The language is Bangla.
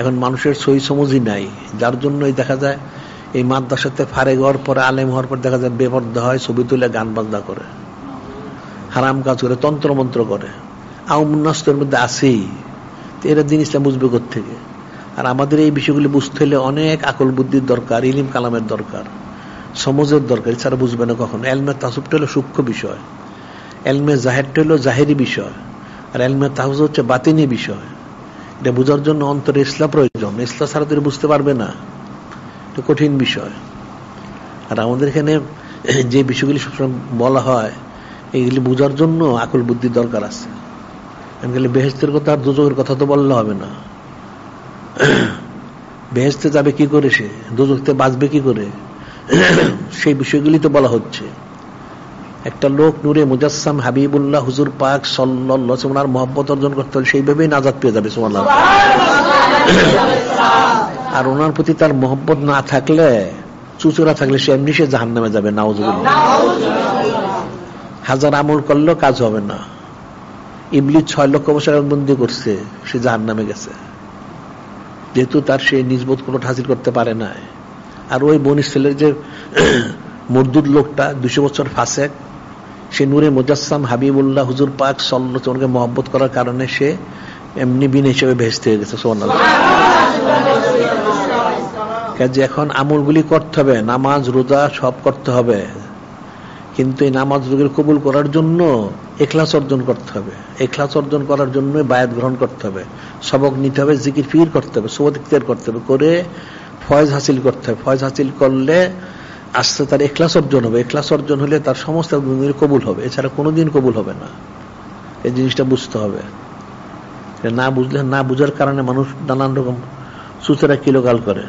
এখন মানুষের সহি সমঝই নাই, যার জন্যই দেখা যায় এই মাদ্রাসাতে ফারেক হওয়ার পরে, আলেম হওয়ার পর দেখা যায় বেপর্দা হয়, ছবি তুলে গান বাজনা করে, হারাম কাজ করে, তন্ত্রমন্ত্র করে, আউমনাস্তের মধ্যে আসেই। এরা দিন ইসলাম বুঝবে কোত্থেকে? আর আমাদের এই বিষয়গুলি বুঝতে হলে অনেক আকল বুদ্ধির দরকার, ইলিম কালামের দরকার, সমঝের দরকার, এছাড়া বুঝবে না কখনো। এলমে তাসুবটা হলো সূক্ষ্ম বিষয়, এলমে জাহেরটা হলো জাহেরি বিষয়, আর এলমে তাহুজ হচ্ছে বাতিনি বিষয়। এটা বোঝার জন্য অন্তরে ইসলাম প্রয়োজন, ইসলাম ছাড়া তো বুঝতে পারবে না, এটা কঠিন বিষয়। আর আমাদের এখানে যে বিষয়গুলি সবসময় বলা হয়, এইগুলি বোঝার জন্য আকল বুদ্ধির দরকার আছে। বেহেশতের কথা আর দোজখের কথা তো বললে হবে না। বেহেশতে যাবে কি করে, সে দোজখতে বাঁচবে কি করে, সেই বিষয়গুলি তো বলা হচ্ছে। একটা লোক নূরে মুজাসসাম হাবিবুল্লাহ হুজুর পাক সাল্লাল্লাহু আলাইহি ওয়াসাল্লামের মহব্বত অর্জন করতে হলে সেইভাবেই নাজাত পেয়ে যাবে, সুবহানাল্লাহ। আর ওনার প্রতি তার মহব্বত না থাকলে, চুচুরা থাকলে, সে এমনি সে জাহান্নামে যাবে, নাউযুবিল্লাহ। হাজার আমল করলেও কাজ হবে না। ইবলিস 6 লক্ষ বছর বন্দী করছে, সে জাহান্নামে গেছে, যেহেতু তার সে নিজবত কোনো হাসিল করতে পারে না। আর ওই বনি ইসরাইলের যে মরদুদ লোকটা 200 বছর ফাসেক, সে নূরে মুজাসসাম হাবিবুল্লাহ হুজুর পাক সাল্লাল্লাহু আলাইহি ওয়াসাল্লামকে মহব্বত করার কারণে সে এমনি বিন হিসেবে বেহেশতে হয়ে গেছে, সুবহানাল্লাহ। কাজে এখন আমলগুলি করতে হবে, নামাজ রোজা সব করতে হবে, কিন্তু এই নামাজ রোজার কবুল করার জন্য ইখলাস অর্জন করতে হবে। ইখলাস অর্জন করার জন্য বায়াত গ্রহণ করতে হবে, সবক নিতে হবে, জিকির ফিকির করতে হবে, সুবহাত ইখতিয়ার করতে হবে, করে ফয়েজ হাসিল করতে হবে। ফয়েজ হাসিল করলে আস্তে তার ইখলাস অর্জন হবে, ইখলাস অর্জন হলে তার সমস্ত গুণগুলি কবুল হবে, এছাড়া কোনোদিন কবুল হবে না। এই জিনিসটা বুঝতে হবে। না বুঝলে, না বুঝার কারণে মানুষ নানান রকম সুচেরা কিলোকাল করে।